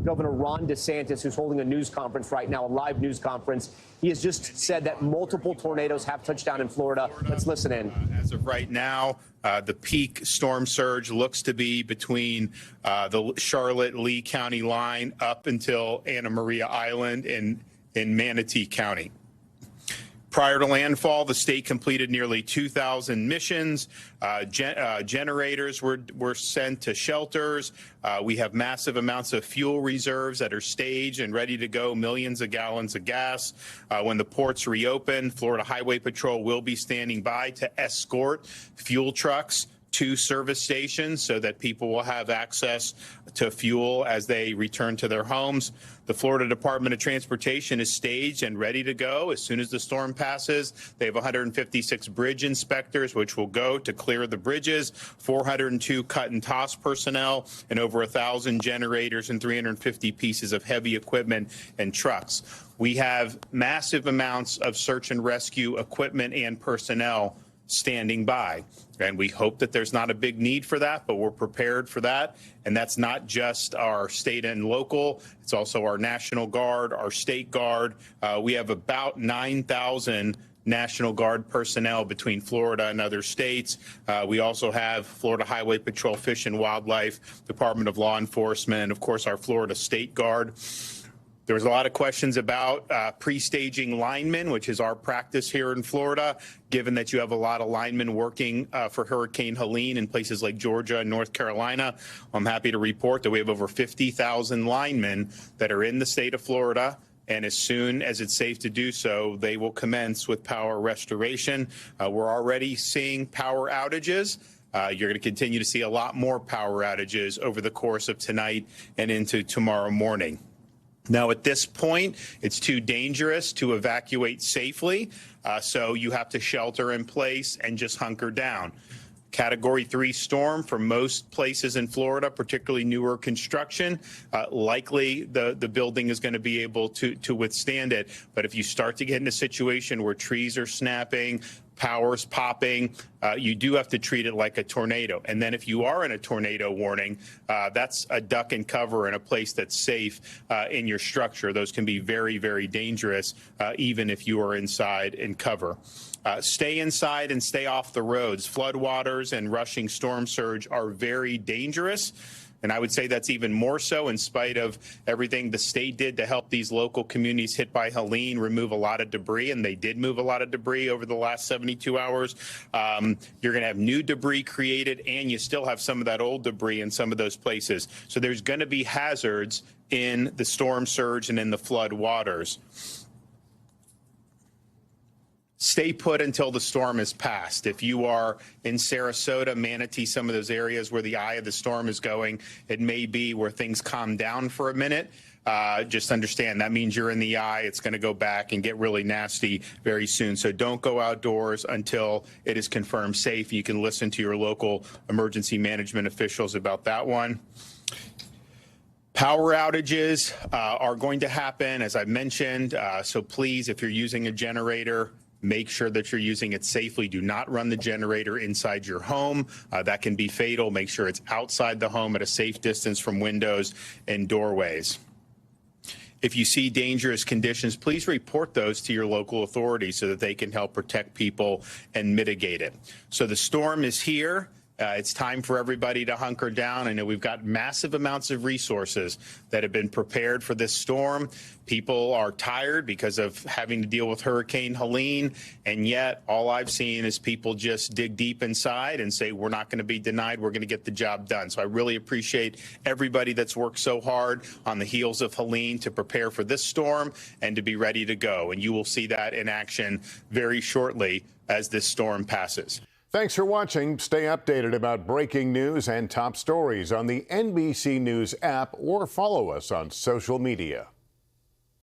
Governor Ron DeSantis, who's holding a news conference right now, a live news conference. He has just said that multiple tornadoes have touched down in Florida. Let's listen in. As of right now, the peak storm surge looks to be between the Charlotte-Lee County line up until Anna Maria Island in Manatee County. Prior to landfall, the state completed nearly 2,000 missions. Generators were sent to shelters. We have massive amounts of fuel reserves that are staged and ready to go, millions of gallons of gas. When the ports reopen, Florida Highway Patrol will be standing by to escort fuel trucks to service stations so that people will have access to fuel as they return to their homes. The Florida Department of Transportation is staged and ready to go as soon as the storm passes. They have 156 bridge inspectors, which will go to clear the bridges, 402 cut and toss personnel, and over 1,000 generators and 350 pieces of heavy equipment and trucks. We have massive amounts of search and rescue equipment and personnel standing by. And we hope that there's not a big need for that, but we're prepared for that. And that's not just our state and local, it's also our National Guard, our State Guard. We have about 9,000 National Guard personnel between Florida and other states. We also have Florida Highway Patrol, Fish and Wildlife, Department of Law Enforcement, and of course our Florida State Guard. There was a lot of questions about pre-staging linemen, which is our practice here in Florida, given that you have a lot of linemen working for Hurricane Helene in places like Georgia and North Carolina. I'm happy to report that we have over 50,000 linemen that are in the state of Florida. And as soon as it's safe to do so, they will commence with power restoration. We're already seeing power outages. You're going to continue to see a lot more power outages over the course of tonight and into tomorrow morning. Now, at this point, it's too dangerous to evacuate safely, so you have to shelter in place and just hunker down. Category 3 storm for most places in Florida, particularly newer construction, likely the building is going to be able to withstand it. But if you start to get in a situation where trees are snapping, power's popping, you do have to treat it like a tornado. And then if you are in a tornado warning, that's a duck and cover in a place that's safe in your structure. Those can be very, very dangerous, even if you are inside in cover. Stay inside and stay off the roads. Floodwaters and rushing storm surge are very dangerous. And I would say that's even more so in spite of everything the state did to help these local communities hit by Helene remove a lot of debris, and they did move a lot of debris over the last 72 hours. You're going to have new debris created, and you still have some of that old debris in some of those places. So there's going to be hazards in the storm surge and in the flood waters. Stay put until the storm is passed. If you are in Sarasota, Manatee, some of those areas where the eye of the storm is going, it may be where things calm down for a minute. Just understand that means you're in the eye. It's going to go back and get really nasty very soon. So don't go outdoors until it is confirmed safe. You can listen to your local emergency management officials about that one. Power outages are going to happen, as I mentioned. So please, if you're using a generator, make sure that you're using it safely. Do not run the generator inside your home. That can be fatal. Make sure it's outside the home at a safe distance from windows and doorways. If you see dangerous conditions, please report those to your local authorities so that they can help protect people and mitigate it. So the storm is here. It's time for everybody to hunker down. I know we've got massive amounts of resources that have been prepared for this storm. People are tired because of having to deal with Hurricane Helene, and yet all I've seen is people just dig deep inside and say, we're not going to be denied, we're going to get the job done. So I really appreciate everybody that's worked so hard on the heels of Helene to prepare for this storm and to be ready to go. And you will see that in action very shortly as this storm passes. Thanks for watching. Stay updated about breaking news and top stories on the NBC News app or follow us on social media.